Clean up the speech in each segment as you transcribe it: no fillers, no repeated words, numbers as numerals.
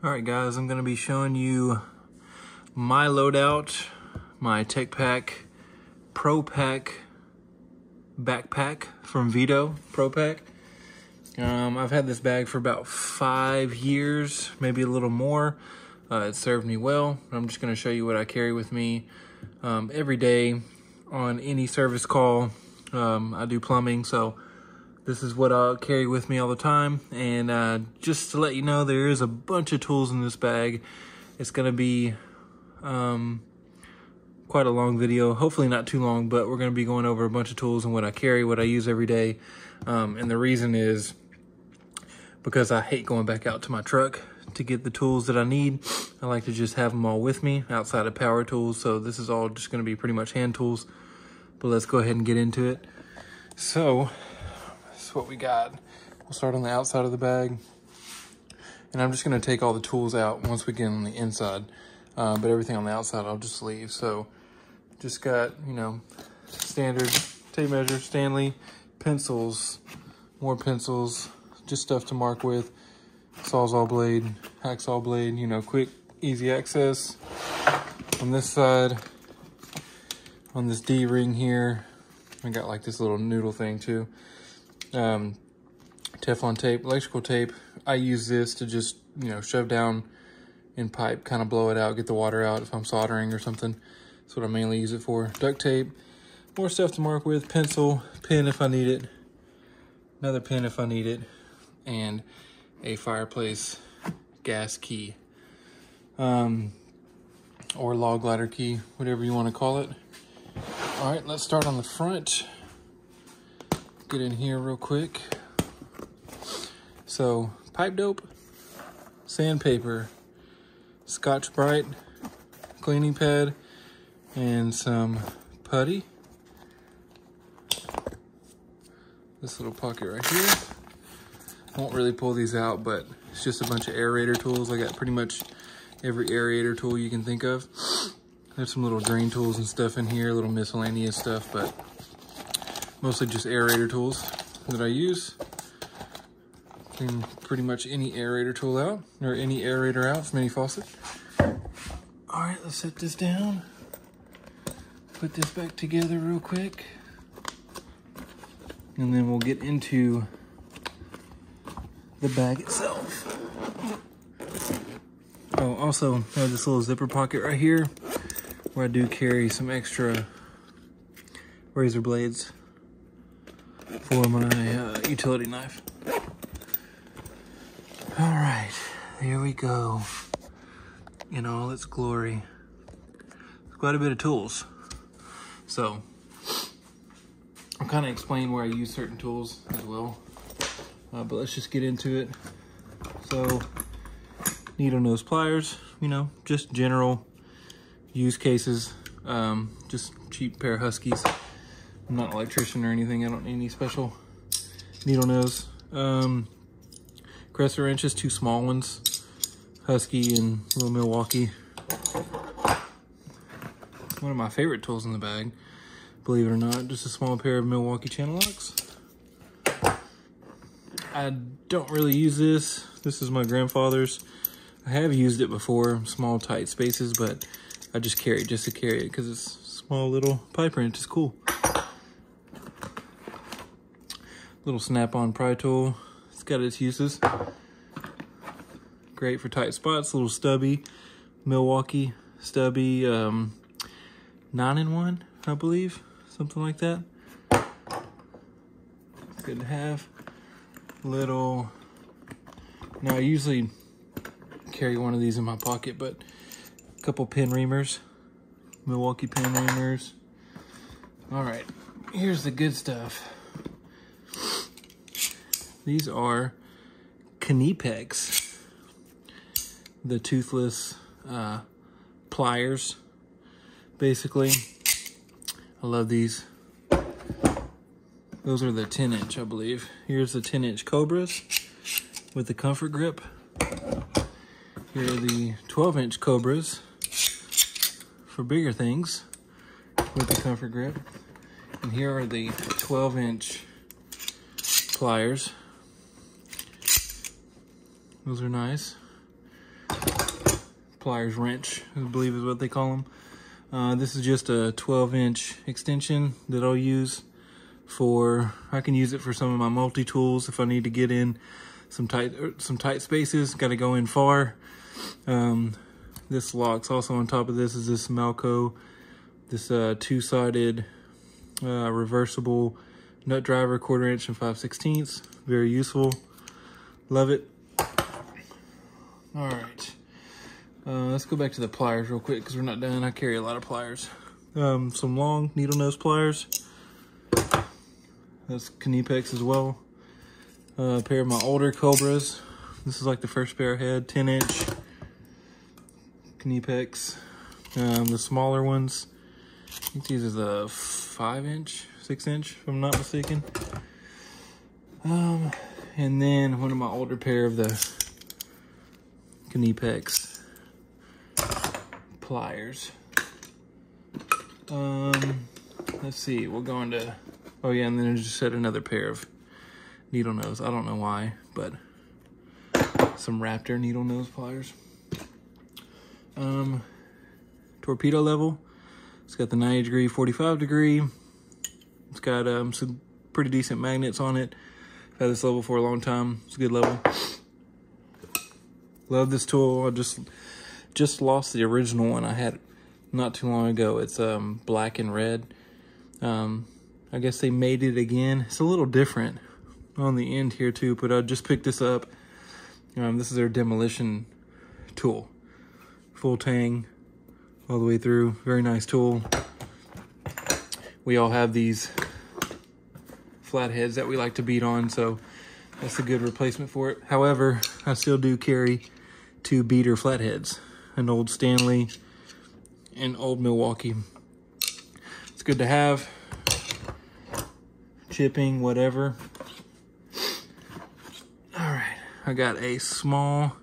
All right, guys, I'm gonna be showing you my loadout, my Tech Pack Pro Pack backpack from Veto Pro Pack. I've had this bag for about 5 years, maybe a little more. It served me well. I'm just gonna show you what I carry with me every day on any service call. I do plumbing, so this is what I'll carry with me all the time. And just to let you know, there is a bunch of tools in this bag. It's gonna be quite a long video, hopefully not too long, but we're gonna be going over a bunch of tools and what I carry, what I use every day. And the reason is because I hate going back out to my truck to get the tools that I need. I like to just have them all with me outside of power tools. So this is all just gonna be pretty much hand tools, but let's go ahead and get into it. So this is what we got. We'll start on the outside of the bag. And I'm just gonna take all the tools out once we get on the inside. But everything on the outside, I'll just leave. So just got, you know, standard tape measure, Stanley, pencils, more pencils, just stuff to mark with, Sawzall blade, hacksaw blade, you know, quick, easy access. On this side, on this D-ring here, I got like this little noodle thing too. Teflon tape, electrical tape. I use this to just, you know, shove down in pipe, kind of blow it out, get the water out if I'm soldering or something. That's what I mainly use it for. Duct tape, more stuff to mark with, pencil, pen if I need it, another pen if I need it, and a fireplace gas key. Or log ladder key, whatever you want to call it. All right, let's start on the front. Get in here real quick. So, pipe dope, sandpaper, Scotch-Brite, cleaning pad, and some putty. This little pocket right here. Won't really pull these out, but it's just a bunch of aerator tools. I got pretty much every aerator tool you can think of. There's some little drain tools and stuff in here, little miscellaneous stuff, but mostly just aerator tools that I use. Clean pretty much any aerator tool out, or any aerator out from any faucet. All right, let's set this down. Put this back together real quick. And then we'll get into the bag itself. Oh, also, I have this little zipper pocket right here where I do carry some extra razor blades for my utility knife. All right, here we go in all its glory. It's quite a bit of tools. So I'll kind of explain where I use certain tools as well, but let's just get into it. So needle nose pliers, you know, just general use cases, just cheap pair of Huskies. I'm not an electrician or anything. I don't need any special needle nose. Crescent wrenches, 2 small ones, Husky and little Milwaukee. One of my favorite tools in the bag, believe it or not, just a small pair of Milwaukee channel locks. I don't really use this. This is my grandfather's. I have used it before, small tight spaces, but I just carry it just to carry it because it's a small little pipe wrench. It's cool. Little snap-on pry tool. It's got its uses. Great for tight spots. Little stubby, Milwaukee stubby, 9-in-1, I believe, something like that. It's good to have. Little. Now I usually carry one of these in my pocket, but a couple pin reamers, Milwaukee pin reamers. All right, here's the good stuff. These are Knipex, the toothless pliers, basically. I love these. Those are the 10-inch, I believe. Here's the 10-inch Cobras with the comfort grip. Here are the 12-inch Cobras for bigger things with the comfort grip. And here are the 12-inch pliers. Those are nice. pliers wrench, I believe is what they call them. This is just a 12-inch extension that I'll use for, I can use it for some of my multi-tools if I need to get in some tight spaces, got to go in far. This locks. Also on top of this is this Malco, this two-sided reversible nut driver, 1/4 inch and 5/16. Very useful. Love it. All right. Let's go back to the pliers real quick because we're not done. I carry a lot of pliers. Some long needle nose pliers. That's Knipex as well. A pair of my older Cobras. This is like the first pair I had, 10-inch Knipex. The smaller ones, I think these is a 5-inch, 6-inch, if I'm not mistaken. And then one of my older pair of the Knipex pliers. Let's see, we're going to, oh yeah, and then I just set another pair of needle nose. I don't know why, but some Raptor needle nose pliers. Torpedo level. It's got the 90 degree, 45 degree. It's got some pretty decent magnets on it. I've had this level for a long time. It's a good level. Love this tool. I just lost the original one I had not too long ago. It's black and red. I guess they made it again. It's a little different on the end here too, but I just picked this up. This is their demolition tool. Full tang all the way through. Very nice tool. We all have these flatheads that we like to beat on, so that's a good replacement for it. However, I still do carry 2 beater flatheads, an old Stanley and old Milwaukee. It's good to have. Chipping, whatever. All right, I got a small,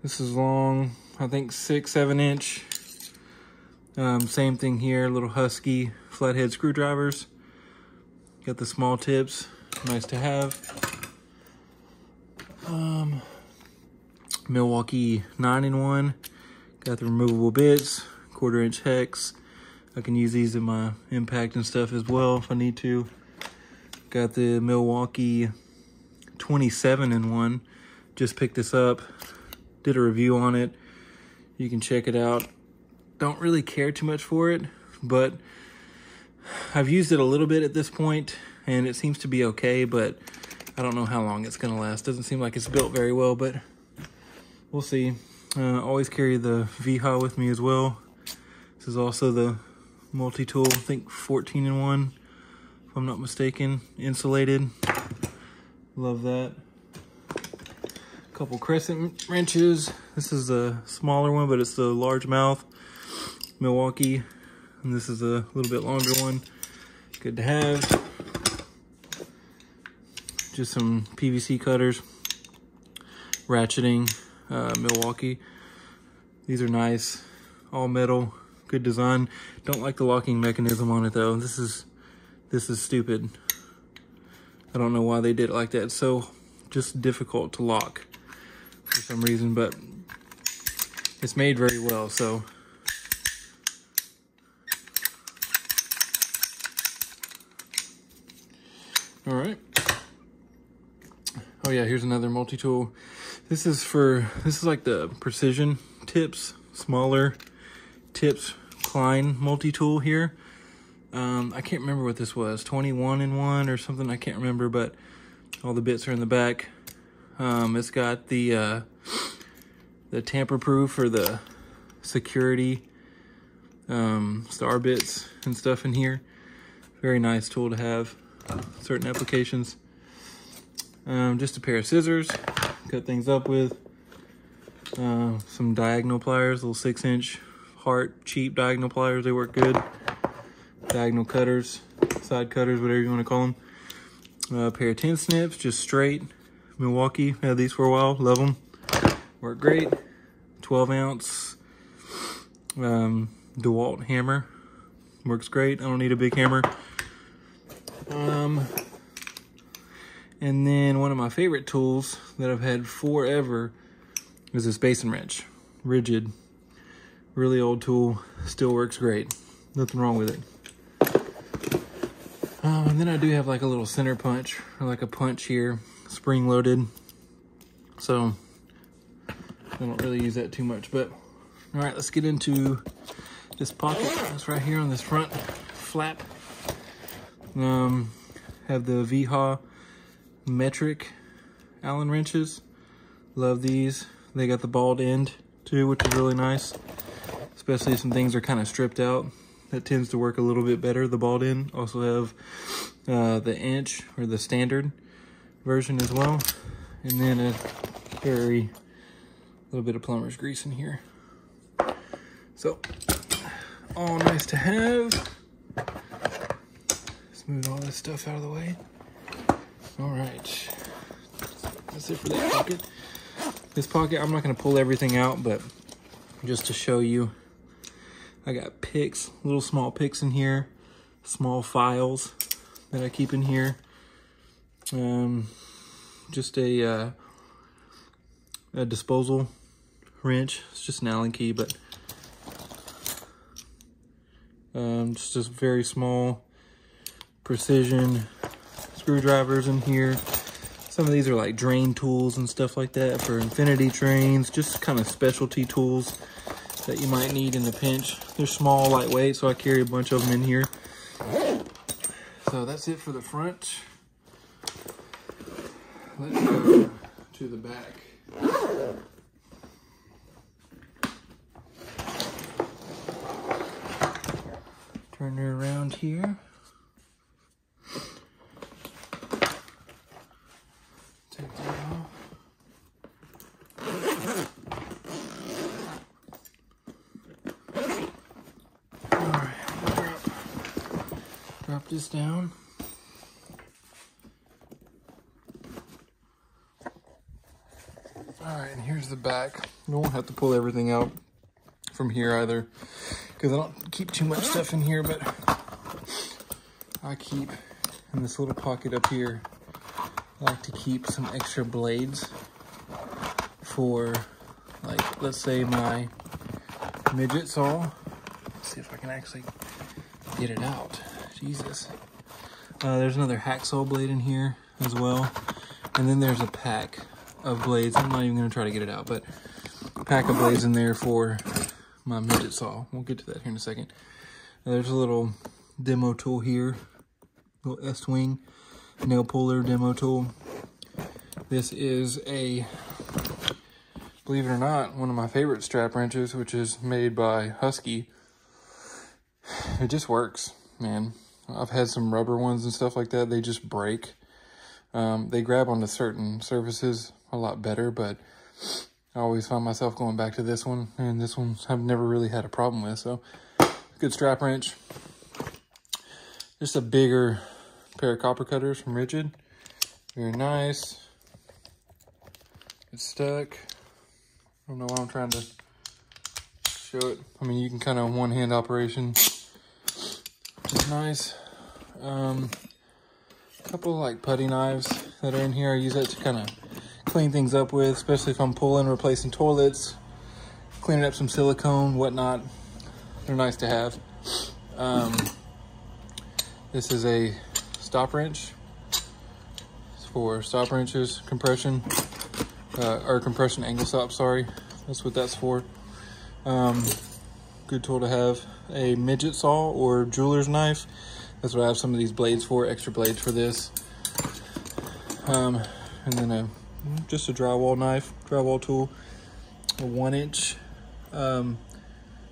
this is long, I think 6-7 inch. Same thing here, little Husky flathead screwdrivers. Got the small tips, nice to have. Milwaukee 9-in-1. Got the removable bits, 1/4 inch hex. I can use these in my impact and stuff as well if I need to. Got the Milwaukee 27-in-1. Just picked this up, did a review on it. You can check it out. Don't really care too much for it, but I've used it a little bit at this point and it seems to be okay, but I don't know how long it's gonna last. Doesn't seem like it's built very well, but we'll see. Always carry the Wiha with me as well. This is also the multi-tool, I think 14-in-1, if I'm not mistaken, insulated. Love that. Couple crescent wrenches. This is a smaller one, but it's the largemouth Milwaukee, and this is a little bit longer one. Good to have. Just some PVC cutters, ratcheting, Milwaukee. These are nice, all metal, good design. Don't like the locking mechanism on it though. This is stupid. I don't know why they did it like that. It's so just difficult to lock for some reason, but it's made very well, so. All right. Oh yeah, here's another multi-tool. This is like the precision tips, smaller tips Klein multi-tool here. I can't remember what this was, 21-in-1 or something, I can't remember, but all the bits are in the back. It's got the tamper-proof or the security star bits and stuff in here. Very nice tool to have, certain applications. Just a pair of scissors, cut things up with. Some diagonal pliers, little 6-inch Hart cheap diagonal pliers, they work good. Diagonal cutters, side cutters, whatever you want to call them. A pair of 10 snips, just straight. Milwaukee, had these for a while, love them. Work great. 12-ounce DeWalt hammer, works great. I don't need a big hammer. And then one of my favorite tools that I've had forever is this basin wrench. rigid, really old tool, still works great. Nothing wrong with it. And then I do have like a little center punch, or like a punch here, spring loaded. So I don't really use that too much, but all right, let's get into this pocket. That's right here on this front flap. Have the Wiha metric Allen wrenches. Love these. They got the balled end too, which is really nice, especially if some things are kind of stripped out. That tends to work a little bit better, the balled end. Also have the inch or the standard version as well. And then I carry a little bit of plumber's grease in here. So, all nice to have. Move all this stuff out of the way. All right, that's it for that pocket. This pocket, I'm not gonna pull everything out, but just to show you, I got picks, little small picks in here, small files that I keep in here. Just a disposal wrench. It's just an Allen key, but just a very small precision screwdrivers in here. Some of these are like drain tools and stuff like that for infinity trains, just kind of specialty tools that you might need in a pinch. They're small, lightweight, so I carry a bunch of them in here. So that's it for the front. Let's go to the back. Turn her around here. Take that off. All right, drop this down. All right, and here's the back. You won't have to pull everything out from here either, because I don't keep too much stuff in here, but I keep in this little pocket up here, I like to keep some extra blades for, like, let's say my midget saw. Let's see if I can actually get it out. Jesus. There's another hacksaw blade in here as well. And then there's a pack of blades. I'm not even gonna try to get it out, but a pack of blades in there for my midget saw. We'll get to that here in a second. There's a little demo tool here, little S-wing nail puller demo tool. This is a, believe it or not, one of my favorite strap wrenches, which is made by Husky. It just works, man. I've had some rubber ones and stuff like that. They just break. They grab onto certain surfaces a lot better, but I always find myself going back to this one, and this one I've never really had a problem with. So, good strap wrench. Just a bigger pair of copper cutters from Rigid. Very nice. It's stuck. I don't know why I'm trying to show it. I mean, you can kind of one-hand operation. Which is nice. A couple of like putty knives that are in here. I use that to kind of clean things up with, especially if I'm pulling, replacing toilets, cleaning up some silicone, whatnot. They're nice to have. This is a stop wrench. It's for stop wrenches, compression, or compression angle stop, sorry. That's what that's for. Good tool to have. A midget saw or jeweler's knife. That's what I have some of these blades for, extra blades for this. And then just a drywall knife, drywall tool. A 1-inch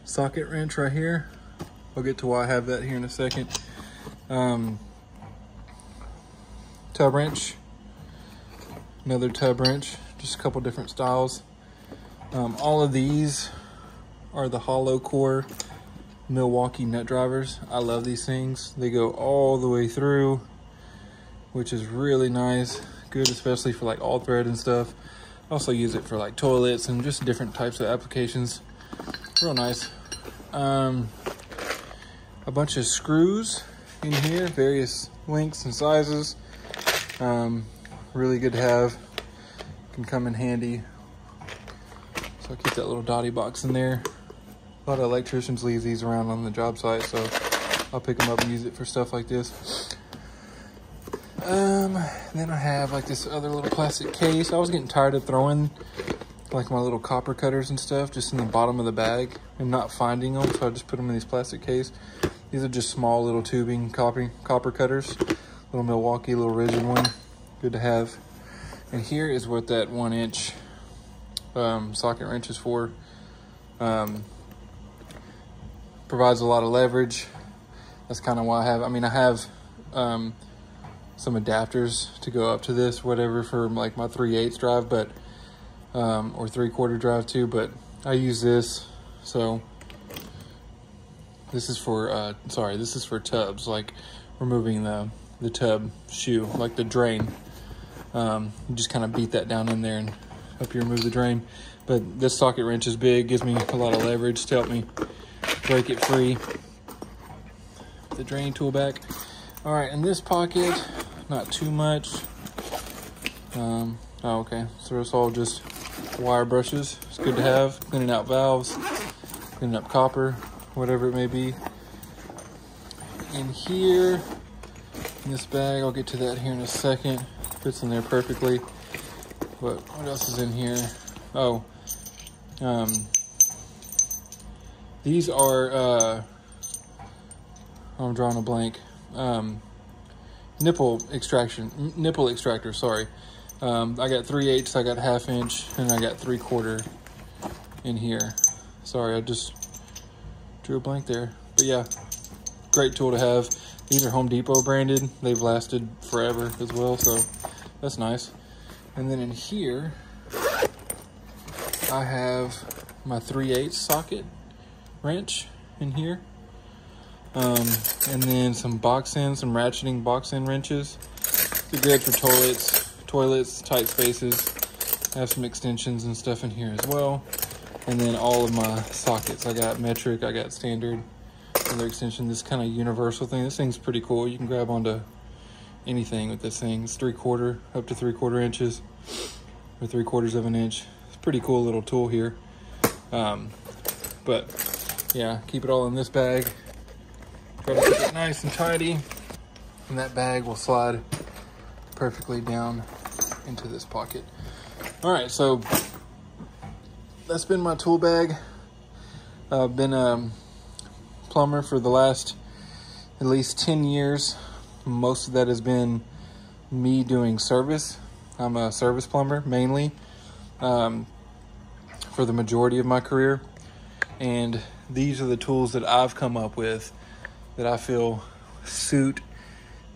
socket wrench right here. I'll get to why I have that here in a second. Tub wrench, another tub wrench, just a couple different styles. All of these are the hollow core Milwaukee nut drivers. I love these things. They go all the way through, which is really nice. Good, especially for like all thread and stuff. I also use it for like toilets and just different types of applications. Real nice. A bunch of screws in here, various lengths and sizes. Really good to have. Can come in handy, So I keep that little dotty box in there. A lot of electricians leave these around on the job site, so I'll pick them up and use it for stuff like this. Then I have like this other little plastic case. I was getting tired of throwing like my little copper cutters and stuff just in the bottom of the bag and not finding them, so I just put them in this plastic case. These are just small little tubing copper cutters, little Milwaukee, little rigid one, good to have. And here is what that 1-inch socket wrench is for. Provides a lot of leverage. That's kind of why I have some adapters to go up to this, whatever, for like my 3/8 drive, but or 3/4 drive too, but I use this. So this is for this is for tubs, like removing the tub shoe, like the drain. You just kind of beat that down in there and help you remove the drain. But this socket wrench is big, gives me a lot of leverage to help me break it free. The drain tool back. All right, in this pocket, not too much. Oh, okay, so it's all just wire brushes. It's good to have, cleaning out valves, cleaning up copper, whatever it may be. In here, in this bag, I'll get to that here in a second. Fits in there perfectly. But what else is in here? Oh, these are, I'm drawing a blank. Nipple extractor, sorry. I got 3/8, I got 1/2 inch, and I got 3/4 in here. Sorry, I just drew a blank there. But yeah, great tool to have. These are Home Depot branded. They've lasted forever as well, so that's nice. And then in here, I have my 3/8 socket wrench in here. And then some some ratcheting box end wrenches. They're good for toilets, tight spaces. I have some extensions and stuff in here as well. And then all of my sockets. I got metric, I got standard, another extension, this kind of universal thing. This thing's pretty cool. You can grab onto anything with this thing. It's 3/4, up to 3/4 inches, or 3/4 of an inch. It's a pretty cool little tool here. But yeah, keep it all in this bag. Try to keep it nice and tidy, and that bag will slide perfectly down into this pocket. All right, so that's been my tool bag. I've been a plumber for the last at least 10 years. Most of that has been me doing service. I'm a service plumber mainly for the majority of my career. And these are the tools that I've come up with that I feel suit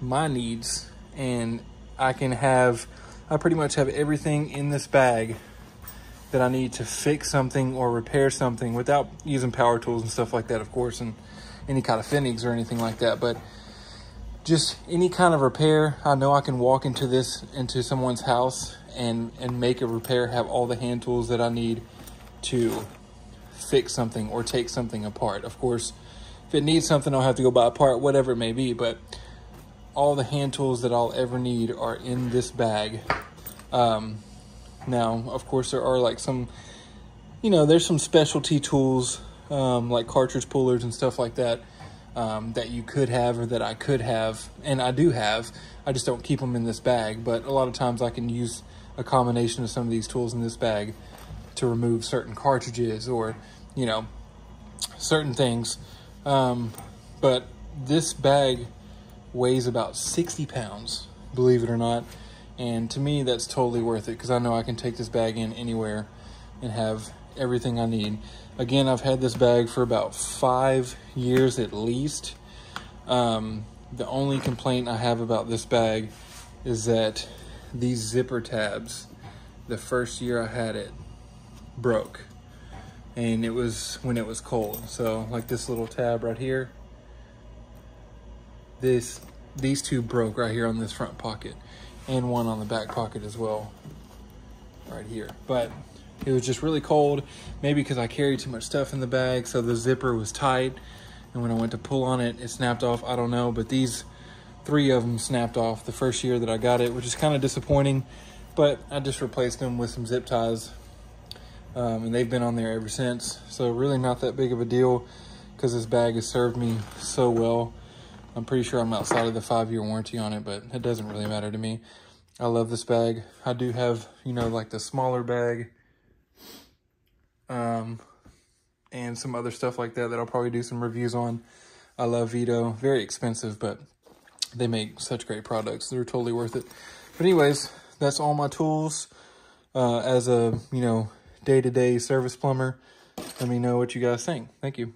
my needs. And I pretty much have everything in this bag that I need to fix something or repair something without using power tools and stuff like that, of course, and any kind of fittings or anything like that. But just any kind of repair, I know I can walk into someone's house and make a repair, have all the hand tools that I need to fix something or take something apart. Of course, if it needs something, I'll have to go buy a part, whatever it may be, but all the hand tools that I'll ever need are in this bag. Now, of course, there are like some, there's some specialty tools, like cartridge pullers and stuff like that, that you could have, or that I could have, and I do have. I just don't keep them in this bag, but a lot of times I can use a combination of some of these tools in this bag to remove certain cartridges or, certain things. But this bag weighs about 60 pounds, believe it or not. And to me, that's totally worth it, because I know I can take this bag in anywhere and have everything I need. Again, I've had this bag for about 5 years at least. The only complaint I have about this bag is that these zipper tabs, the first year I had it, broke. And it was when it was cold. So like this little tab right here, these two broke right here on this front pocket, and one on the back pocket as well, right here. But it was just really cold, maybe because I carried too much stuff in the bag, so the zipper was tight, and when I went to pull on it, it snapped off. I don't know, but these 3 of them snapped off the first year that I got it, which is kind of disappointing, but I just replaced them with some zip ties. And they've been on there ever since. So really not that big of a deal because this bag has served me so well. I'm pretty sure I'm outside of the 5-year warranty on it, but it doesn't really matter to me. I love this bag. I do have, you know, like the smaller bag, and some other stuff like that I'll probably do some reviews on. I love Veto. Very expensive, but they make such great products. They're totally worth it. But anyways, that's all my tools. As a, you know, day-to-day service plumber, let me know what you guys think. Thank you.